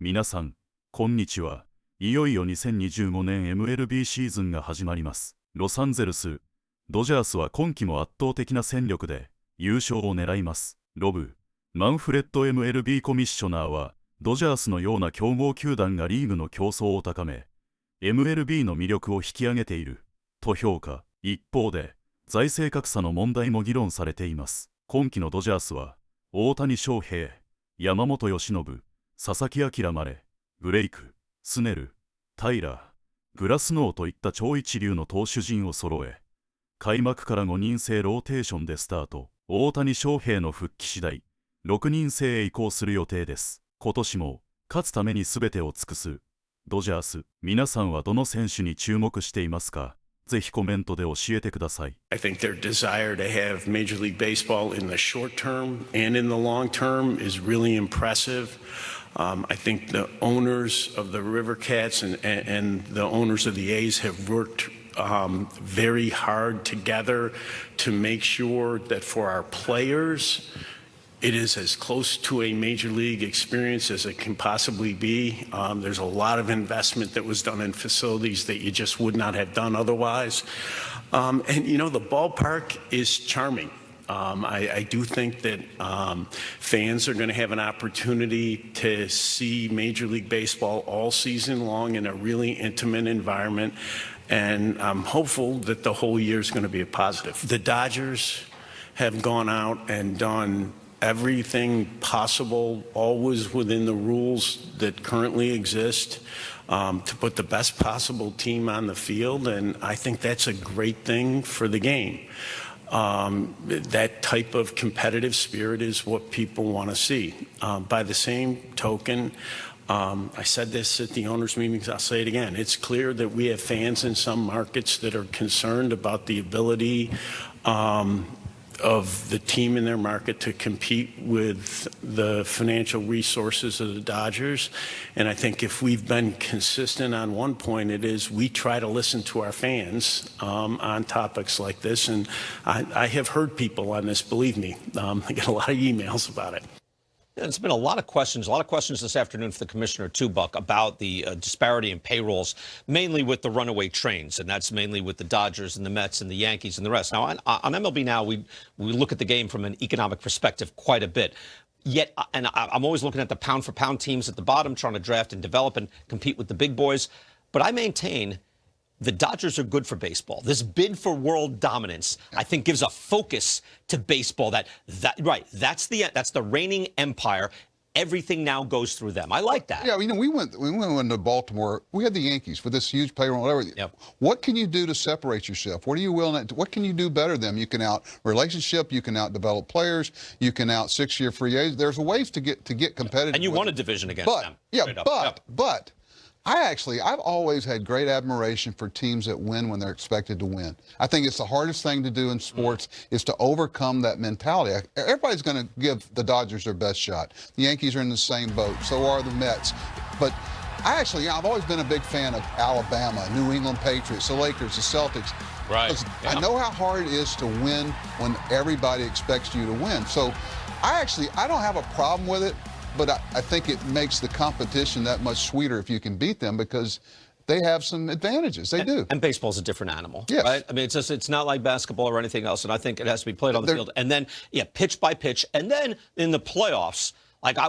皆さん、こんにちは。いよいよ2025年 MLB シーズンが始まります。ロサンゼルス、ドジャースは今季も圧倒的な戦力で優勝を狙います。マンフレッド MLB コミッショナーは、ドジャースのような強豪球団がリーグの競争を高め、MLB の魅力を引き上げている、と評価。一方で、財政格差の問題も議論されています。今季のドジャースは、大谷翔平、山本由伸、佐々木朗まで、ブレイク、スネル、タイラー、グラスノーといった超一流の投手陣を揃え、開幕から5人制ローテーションでスタート。大谷翔平の復帰次第、6人制へ移行する予定です。今年も勝つために全てを尽くすドジャース。皆さんはどの選手に注目していますか？ぜひコメントで教えてください。I think their desire to have Major League Baseball in the short term and in the long term is really impressive. I think the owners of the River Cats and the owners of the A's have worked very hard together to make sure that for our players, it is as close to a major league experience as it can possibly be. There's a lot of investment that was done in facilities that you just would not have done otherwise. And, you know, the ballpark is charming. I do think that fans are going to have an opportunity to see Major League Baseball all season long in a really intimate environment. And I'm hopeful that the whole year is going to be a positive. The Dodgers have gone out and done everything possible, always within the rules that currently exist, to put the best possible team on the field. And I think that's a great thing for the game. That type of competitive spirit is what people want to see. By the same token, I said this at the owners' meetings, I'll say it again. It's clear that we have fans in some markets that are concerned about the ability of the team in their market to compete with the financial resources of the Dodgers. And I think if we've been consistent on one point, it is we try to listen to our fans on topics like this. And I have heard people on this, believe me. I get a lot of emails about it. There's been a lot of questions this afternoon for the commissioner, too, Buck, about the disparity in payrolls, mainly with the runaway trains, and that's mainly with the Dodgers and the Mets and the Yankees and the rest. Now, on MLB Now, we look at the game from an economic perspective quite a bit. Yet, and I'm always looking at the pound-for-pound teams at the bottom, trying to draft and develop and compete with the big boys. But I maintain the Dodgers are good for baseball. This bid for world dominance, I think, gives a focus to baseball. That's the reigning empire. Everything now goes through them. I like that. Yeah, you know, we went to Baltimore. We had the Yankees with this huge payroll, whatever. Yep. What can you do to separate yourself? What are you willing to? What can you do better than them? You can out relationship. You can out develop players. You can out 6-year free agents. There's ways to get competitive. And you won a division against them. Yeah, but. I've always had great admiration for teams that win when they're expected to win. I think it's the hardest thing to do in sports is to overcome that mentality. Everybody's going to give the Dodgers their best shot. The Yankees are in the same boat. So are the Mets. But I've always been a big fan of Alabama, New England Patriots, the Lakers, the Celtics. Right. Yeah. I know how hard it is to win when everybody expects you to win. So I don't have a problem with it. But I think it makes the competition that much sweeter if you can beat them because they have some advantages. They do. And baseball's a different animal, yes. Right? I mean, it's not like basketball or anything else. And I think it has to be played on the field. And then, pitch by pitch. And then in the playoffs,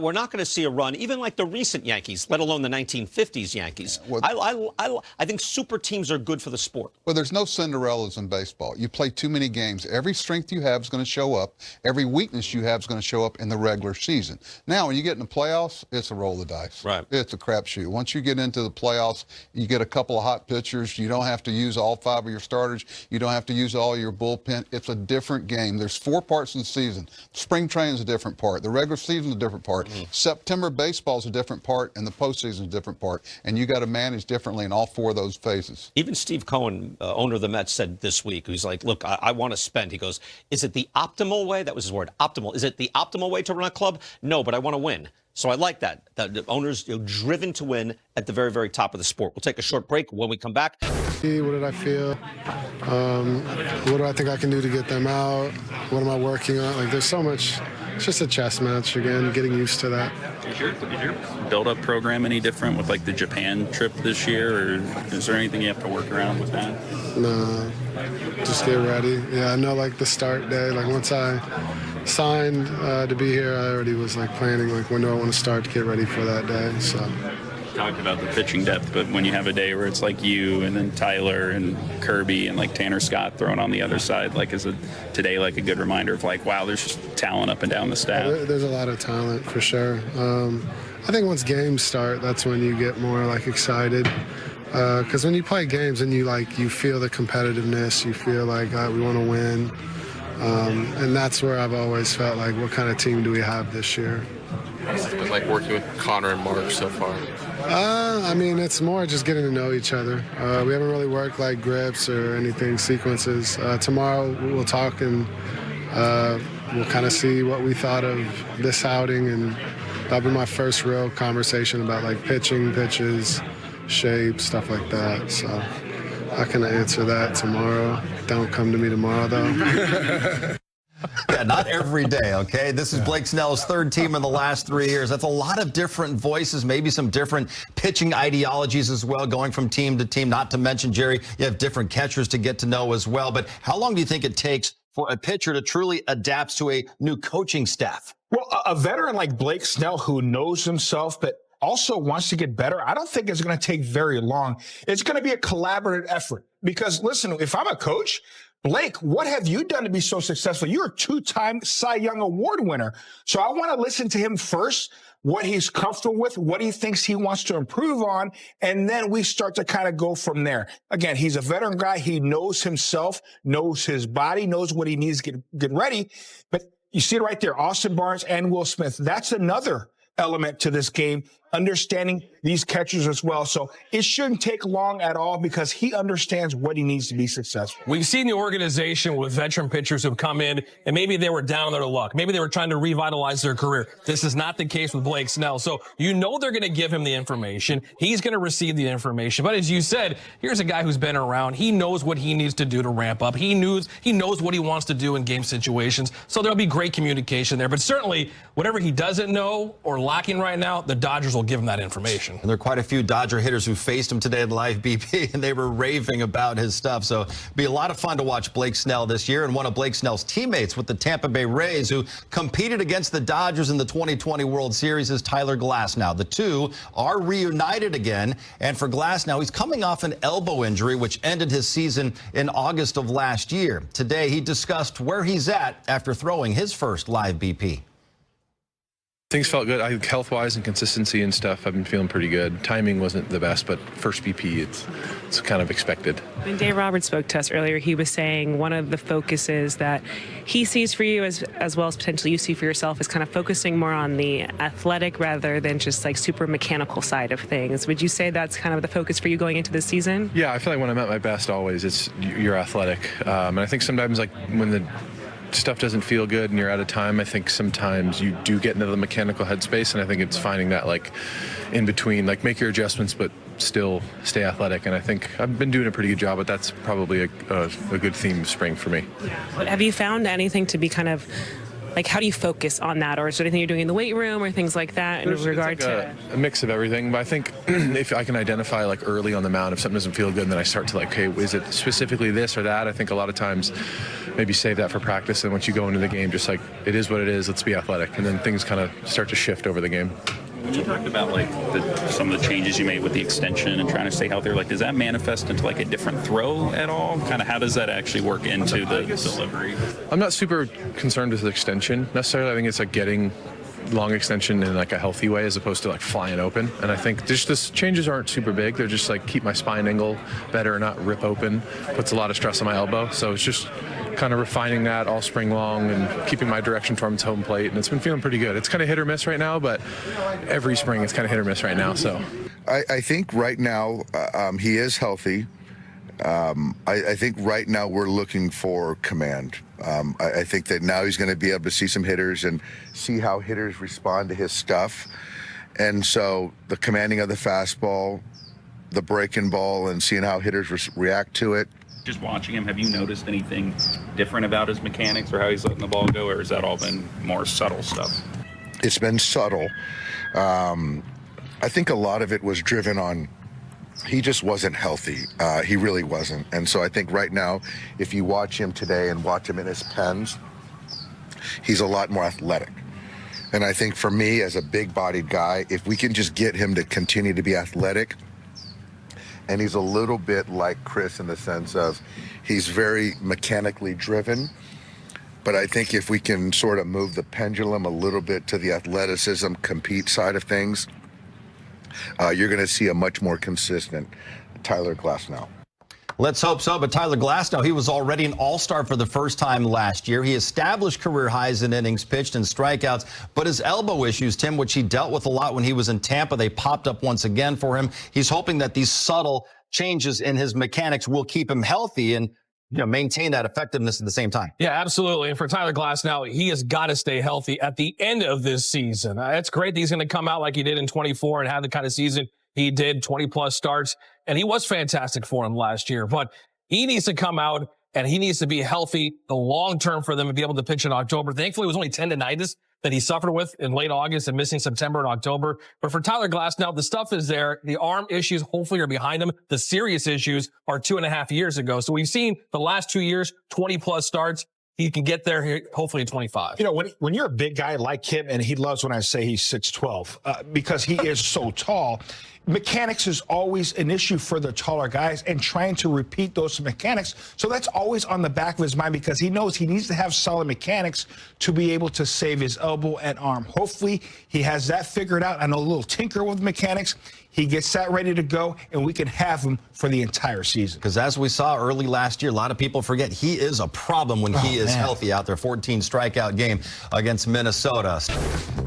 we're not going to see a run, even like the recent Yankees, let alone the 1950s Yankees. Yeah, well, I think super teams are good for the sport. Well, there's no Cinderellas in baseball. You play too many games. Every strength you have is going to show up. Every weakness you have is going to show up in the regular season. Now, when you get in the playoffs, it's a roll of the dice. Right. It's a crapshoot. Once you get into the playoffs, you get a couple of hot pitchers. You don't have to use all 5 of your starters. You don't have to use all your bullpen. It's a different game. There's 4 parts in the season. Spring training is a different part. The regular season is a different part. September baseball is a different part, and the postseason is a different part. And you got to manage differently in all 4 of those phases. Even Steve Cohen, owner of the Mets, said this week, he's like, look, I want to spend. He goes, is it the optimal way? That was his word, optimal. Is it the optimal way to run a club? No, but I want to win. So I like that. The owners driven to win at the very, very top of the sport. We'll take a short break. When we come back. What did I feel? What do I think I can do to get them out? What am I working on? There's so much It's just a chess match again, getting used to that. Is your build-up program any different with like the Japan trip this year, or is there anything you have to work around with that? No, just get ready. Yeah, I know like the start day. Like once I signed to be here, I already was like planning like when do I want to start to get ready for that day. So. Talked about the pitching depth, but when you have a day where it's like you and then Tyler and Kirby and like Tanner Scott thrown on the other side, like is it today like a good reminder of like, wow, there's just talent up and down the staff? There's a lot of talent for sure. I think once games start, that's when you get more like excited. Because when you play games and you feel the competitiveness, you feel like we want to win, and that's where I've always felt like, what kind of team do we have this year? It's been like working with Connor and Mark so far. I mean, it's more just getting to know each other. We haven't really worked like grips or anything, sequences. Tomorrow we'll talk and we'll kind of see what we thought of this outing, and that'll be my first real conversation about like pitching, pitches, shape, stuff like that. So I can answer that tomorrow. Don't come to me tomorrow though. Yeah, not every day, okay? This is Blake Snell's third team in the last 3 years. That's a lot of different voices, maybe some different pitching ideologies as well, going from team to team. Not to mention, Jerry, you have different catchers to get to know as well. But how long do you think it takes for a pitcher to truly adapt to a new coaching staff? Well, a veteran like Blake Snell who knows himself, but also wants to get better, I don't think it's going to take very long. It's going to be a collaborative effort. Because, listen, if I'm a coach, Blake, what have you done to be so successful? You're a two-time Cy Young Award winner. So I want to listen to him first, what he's comfortable with, what he thinks he wants to improve on, and then we start to kind of go from there. Again, he's a veteran guy. He knows himself, knows his body, knows what he needs to get ready. But you see it right there, Austin Barnes and Will Smith. That's another element to this game, understanding these catchers as well. So it shouldn't take long at all because he understands what he needs to be successful. We've seen the organization with veteran pitchers who've come in and maybe they were down on their luck. Maybe they were trying to revitalize their career. This is not the case with Blake Snell. So you know they're going to give him the information. He's going to receive the information. But as you said, here's a guy who's been around. He knows what he needs to do to ramp up. He knows what he wants to do in game situations. So there'll be great communication there. But certainly, whatever he doesn't know or lacking right now, the Dodgers will give him that information. And there are quite a few Dodger hitters who faced him today at Live BP, and they were raving about his stuff. So it'll be a lot of fun to watch Blake Snell this year. And one of Blake Snell's teammates with the Tampa Bay Rays, who competed against the Dodgers in the 2020 World Series, is Tyler Glasnow. The two are reunited again. And for Glasnow, he's coming off an elbow injury, which ended his season in August of last year. Today, he discussed where he's at after throwing his first Live BP. Things felt good. Health-wise and consistency and stuff, I've been feeling pretty good. Timing wasn't the best, but first BP, it's kind of expected. When Dave Roberts spoke to us earlier, he was saying one of the focuses that he sees for you as well as potentially you see for yourself is kind of focusing more on the athletic rather than just like super mechanical side of things. Would you say that's kind of the focus for you going into this season? Yeah, I feel like when I'm at my best always, you're athletic. And I think sometimes like when the stuff doesn't feel good and you're out of time, I think sometimes you do get into the mechanical headspace, and I think it's finding that like in between, like make your adjustments but still stay athletic. And I think I've been doing a pretty good job, but that's probably a good theme of spring for me. But have you found anything to be kind of like, how do you focus on that, or is there anything you're doing in the weight room or things like that in regard to a mix of everything? But I think if I can identify like early on the mound, if something doesn't feel good, then I start to like, okay, is it specifically this or that? I think a lot of times maybe save that for practice, and once you go into the game, just like it is what it is, let's be athletic, and then things kind of start to shift over the game. When you talked about like some of the changes you made with the extension and trying to stay healthier, like does that manifest into like a different throw at all? Kind of how does that actually work into the delivery? I'm not super concerned with the extension necessarily. I think it's like getting long extension in like a healthy way as opposed to like flying open. And I think just the changes aren't super big. They're just like keep my spine angle better, not rip open. Puts a lot of stress on my elbow. So it's just kind of refining that all spring long and keeping my direction towards home plate. And it's been feeling pretty good. It's kind of hit or miss right now, but every spring it's kind of hit or miss right now. So I think right now he is healthy. I think right now we're looking for command. I think that now he's going to be able to see some hitters and see how hitters respond to his stuff. And so the commanding of the fastball, the breaking ball, and seeing how hitters react to it. just watching him, have you noticed anything different about his mechanics or how he's letting the ball go, or has that all been more subtle stuff? It's been subtle. I think a lot of it was driven on he just wasn't healthy. He really wasn't. And so I think right now, if you watch him today and watch him in his pens, he's a lot more athletic. And I think for me, as a big-bodied guy, if we can just get him to continue to be athletic, and he's a little bit like Chris in the sense of he's very mechanically driven, but I think if we can sort of move the pendulum a little bit to the athleticism, compete side of things, you're going to see a much more consistent Tyler Glasnow. Let's hope so. But Tyler Glasnow, he was already an all-star for the first time last year. He established career highs in innings pitched and strikeouts, but his elbow issues, Tim, which he dealt with a lot when he was in Tampa, they popped up once again for him. He's hoping that these subtle changes in his mechanics will keep him healthy and maintain that effectiveness at the same time. Yeah, absolutely. And for Tyler Glasnow, he has got to stay healthy at the end of this season. It's great that he's going to come out like he did in 24 and have the kind of season he did, 20-plus starts. And he was fantastic for him last year. But he needs to come out and he needs to be healthy the long term for them and be able to pitch in October. Thankfully, it was only tendinitis that he suffered with in late August and missing September and October. But for Tyler Glasnow, the stuff is there. The arm issues hopefully are behind him. The serious issues are 2.5 years ago. So we've seen the last 2 years, 20-plus starts. He can get there here, hopefully in 25. When you're a big guy like him, and he loves when I say he's 6'12", because he is so tall, mechanics is always an issue for the taller guys and trying to repeat those mechanics. So that's always on the back of his mind because he knows he needs to have solid mechanics to be able to save his elbow and arm. Hopefully he has that figured out. I know a little tinker with mechanics. He gets that ready to go, and we can have him for the entire season. Because as we saw early last year, a lot of people forget he is a problem when he is healthy out there. 14 strikeout game against Minnesota.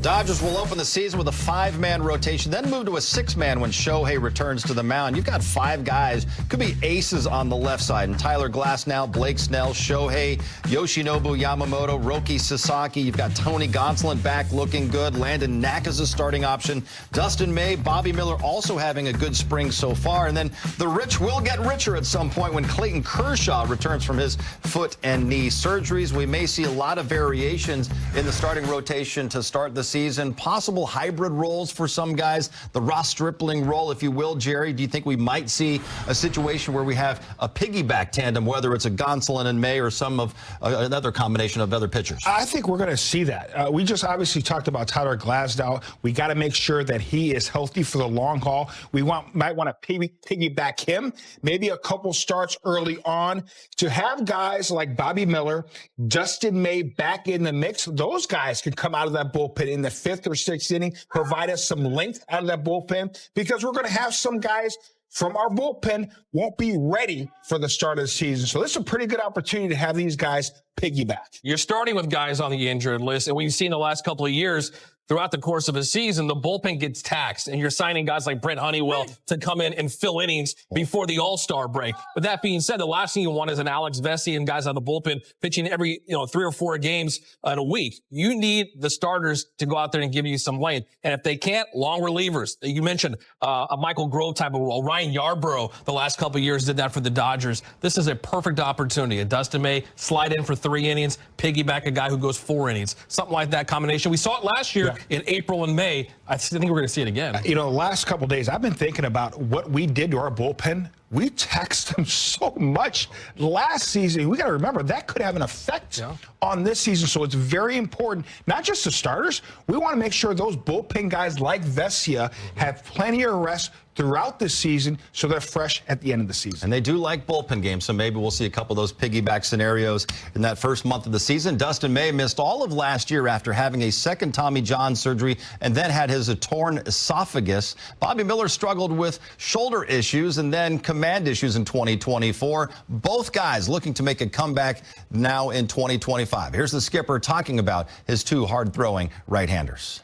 Dodgers will open the season with a 5-man rotation, then move to a 6-man when Shohei returns to the mound. You've got 5 guys, could be aces on the left side. And Tyler Glasnow, Blake Snell, Shohei, Yoshinobu Yamamoto, Roki Sasaki. You've got Tony Gonsolin back looking good. Landon Knack is a starting option. Dustin May, Bobby Miller also having a good spring so far. And then the rich will get richer at some point when Clayton Kershaw returns from his foot and knee surgeries. We may see a lot of variations in the starting rotation to start the season. Possible hybrid roles for some guys. The Ross Stripling role, if you will, Jerry. Do you think we might see a situation where we have a piggyback tandem, whether it's a Gonsolin and May or some of another combination of other pitchers? I think we're going to see that. We just obviously talked about Tyler Glasnow. We got to make sure that he is healthy for the long haul. We might want to piggyback him, maybe a couple starts early on to have guys like Bobby Miller, Dustin May back in the mix. Those guys can come out of that bullpen in the 5th or 6th inning, provide us some length out of that bullpen, because we're going to have some guys from our bullpen won't be ready for the start of the season. So this is a pretty good opportunity to have these guys piggyback. You're starting with guys on the injured list, and we've seen the last couple of years throughout the course of a season, the bullpen gets taxed, and you're signing guys like Brent Honeywell to come in and fill innings before the All-Star break. But that being said, the last thing you want is an Alex Vesey and guys on the bullpen pitching every 3 or 4 games in a week. You need the starters to go out there and give you some lane. And if they can't, long relievers. You mentioned a Michael Grove type of role. Ryan Yarbrough the last couple of years did that for the Dodgers. This is a perfect opportunity. And Dustin May slide in for 3 innings, piggyback a guy who goes 4 innings. Something like that combination. We saw it last year in April and May. I think we're going to see it again. The last couple of days, I've been thinking about what we did to our bullpen. We taxed them so much last season. We got to remember that could have an effect on this season. So it's very important, not just the starters. We want to make sure those bullpen guys like Vesia have plenty of rest throughout the season so they're fresh at the end of the season. And they do like bullpen games, so maybe we'll see a couple of those piggyback scenarios in that first month of the season. Dustin May missed all of last year after having a second Tommy John surgery and then had his torn esophagus. Bobby Miller struggled with shoulder issues and then command issues in 2024. Both guys looking to make a comeback now in 2025. Here's the skipper talking about his 2 hard-throwing right-handers.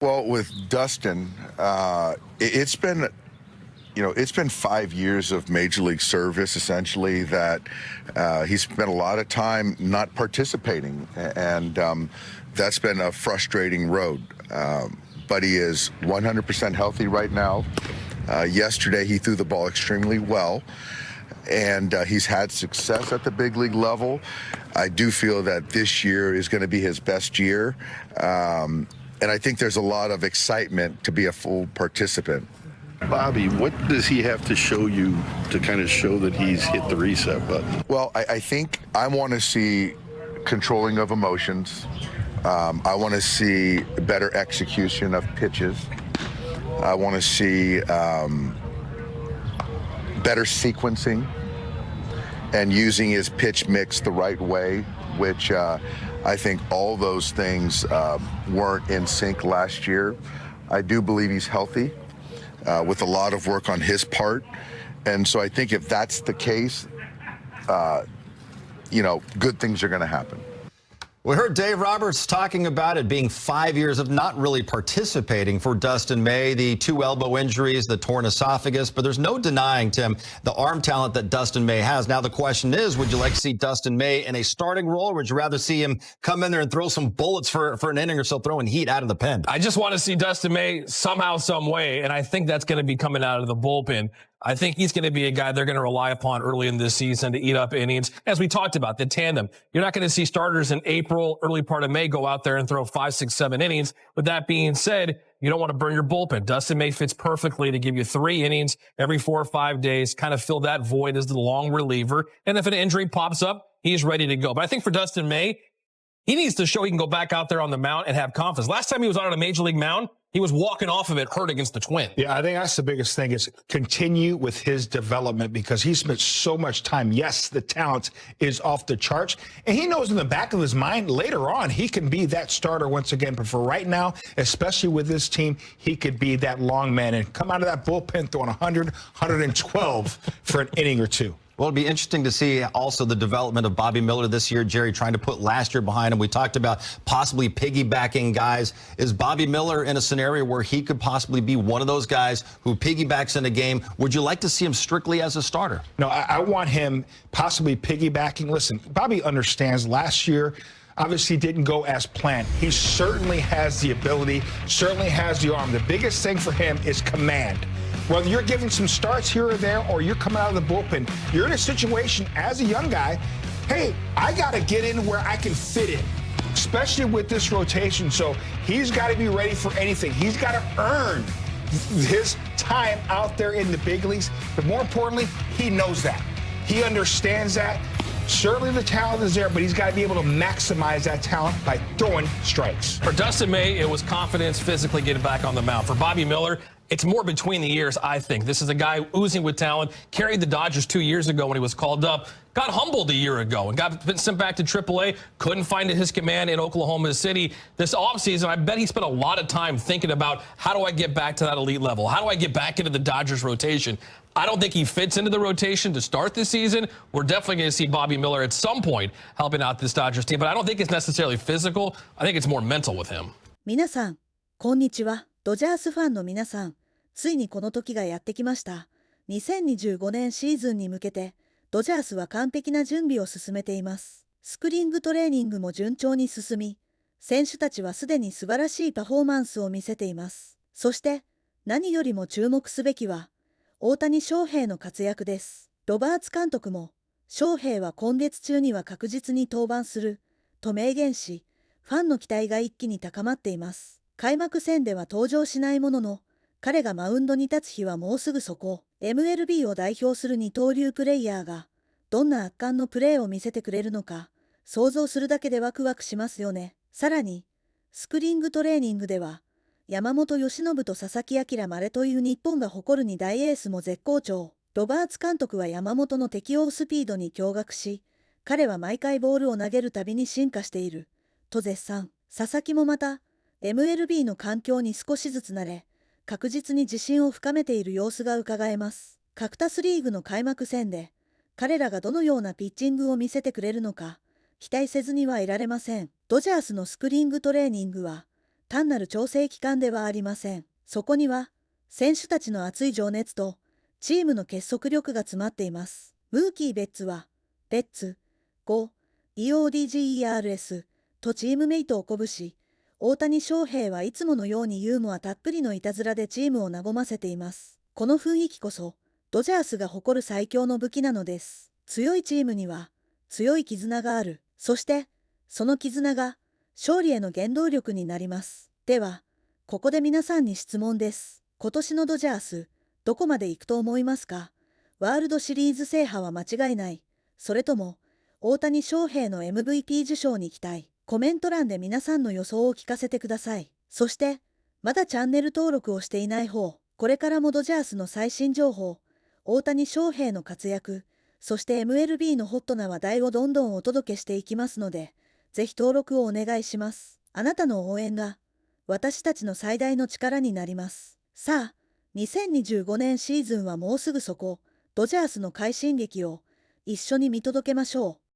Well, with Dustin, it's been 5 years of major league service, essentially, that he's spent a lot of time not participating, and that's been a frustrating road. But he is 100% healthy right now. Yesterday, he threw the ball extremely well. and he's had success at the big league level. I do feel that this year is going to be his best year, and I think there's a lot of excitement to be a full participant. Bobby, what does he have to show you to kind of show that he's hit the reset button? Well, I think I want to see controlling of emotions. I want to see better execution of pitches. I want to see better sequencing and using his pitch mix the right way, which I think all those things weren't in sync last year. I do believe he's healthy with a lot of work on his part. And so I think if that's the case, good things are going to happen. We heard Dave Roberts talking about it being 5 years of not really participating for Dustin May, the 2 elbow injuries, the torn esophagus, but there's no denying, Tim, the arm talent that Dustin May has. Now the question is, would you like to see Dustin May in a starting role, or would you rather see him come in there and throw some bullets for an inning or so, throwing heat out of the pen? I just want to see Dustin May somehow, some way, and I think that's going to be coming out of the bullpen. I think he's going to be a guy they're going to rely upon early in this season to eat up innings. As we talked about, the tandem. You're not going to see starters in April, early part of May go out there and throw 5, 6, 7 innings. With that being said, you don't want to burn your bullpen. Dustin May fits perfectly to give you 3 innings every 4 or 5 days, kind of fill that void as the long reliever. And if an injury pops up, he's ready to go. But I think for Dustin May, he needs to show he can go back out there on the mound and have confidence. Last time he was on a major league mound, he was walking off of it hurt against the Twins. Yeah, I think that's the biggest thing is continue with his development because he spent so much time. Yes, the talent is off the charts. And he knows in the back of his mind later on he can be that starter once again. But for right now, especially with this team, he could be that long man and come out of that bullpen throwing 100, 112 for an inning or two. Well, it'll be interesting to see also the development of Bobby Miller this year. Jerry trying to put last year behind him. We talked about possibly piggybacking guys. Is Bobby Miller in a scenario where he could possibly be one of those guys who piggybacks in a game? Would you like to see him strictly as a starter? No, I want him possibly piggybacking. Listen, Bobby understands last year obviously didn't go as planned. He certainly has the ability, certainly has the arm. The biggest thing for him is command. Whether you're giving some starts here or there or you're coming out of the bullpen, you're in a situation as a young guy, hey, I got to get in where I can fit in, especially with this rotation. So he's got to be ready for anything. He's got to earn his time out there in the big leagues. But more importantly, he knows that. He understands that. Certainly the talent is there, but he's got to be able to maximize that talent by throwing strikes. For Dustin May, it was confidence, physically getting back on the mound. For Bobby Miller, it's more between the years, I think. This is a guy oozing with talent, carried the Dodgers 2 years ago when he was called up, got humbled a year ago and got sent back to AAA, couldn't find his command in Oklahoma City. This offseason, I bet he spent a lot of time thinking about how do I get back to that elite level? How do I get back into the Dodgers rotation? I don't think he fits into the rotation to start this season. We're definitely going to see Bobby Miller at some point helping out this Dodgers team, but I don't think it's necessarily physical. I think it's more mental with him. 皆さん、こんにちは。ドジャースファンの皆さん、ついにこの時がやってきました。2025年シーズンに向けて、ドジャースは完璧な準備を進めています。スプリングトレーニングも順調に進み、選手たちはすでに素晴らしいパフォーマンスを見せています。そして、何よりも注目すべきは、大谷翔平の活躍です。ロバーツ監督も、翔平は今月中には確実に登板する、と明言し、ファンの期待が一気に高まっています。開幕戦では登場しないものの、彼がマウンドに立つ日はもうすぐそこ。MLB を代表する二刀流プレイヤーが、どんな圧巻のプレーを見せてくれるのか、想像するだけでワクワクしますよね。さらに、スプリングトレーニングでは、山本由伸と佐々木朗まれという日本が誇る2大エースも絶好調。ロバーツ監督は山本の適応スピードに驚愕し、彼は毎回ボールを投げるたびに進化している、と絶賛。佐々木もまた、MLB の環境に少しずつ慣れ、確実に自信を深めている様子がうかがえます。カクタスリーグの開幕戦で、彼らがどのようなピッチングを見せてくれるのか、期待せずにはいられません。ドジャースのスプリングトレーニングは、単なる調整期間ではありません。そこには、選手たちの熱い情熱と、チームの結束力が詰まっています。ムーキー・ベッツは、レッツ、EODGERS とチームメイトを鼓舞し、大谷翔平はいつものようにユーモアたっぷりのいたずらでチームを和ませています。この雰囲気こそ、ドジャースが誇る最強の武器なのです。強いチームには強い絆がある。そしてその絆が勝利への原動力になります。ではここで皆さんに質問です。今年のドジャースどこまで行くと思いますか？ワールドシリーズ制覇は間違いない。それとも大谷翔平の MVP 受賞に期待。コメント欄で皆さんの予想を聞かせてください。そしてまだチャンネル登録をしていない方、これからもドジャースの最新情報、大谷翔平の活躍、そして MLB のホットな話題をどんどんお届けしていきますので、ぜひ登録をお願いします。あなたの応援が私たちの最大の力になります。さあ、2025年シーズンはもうすぐそこ、ドジャースの快進撃を一緒に見届けましょう。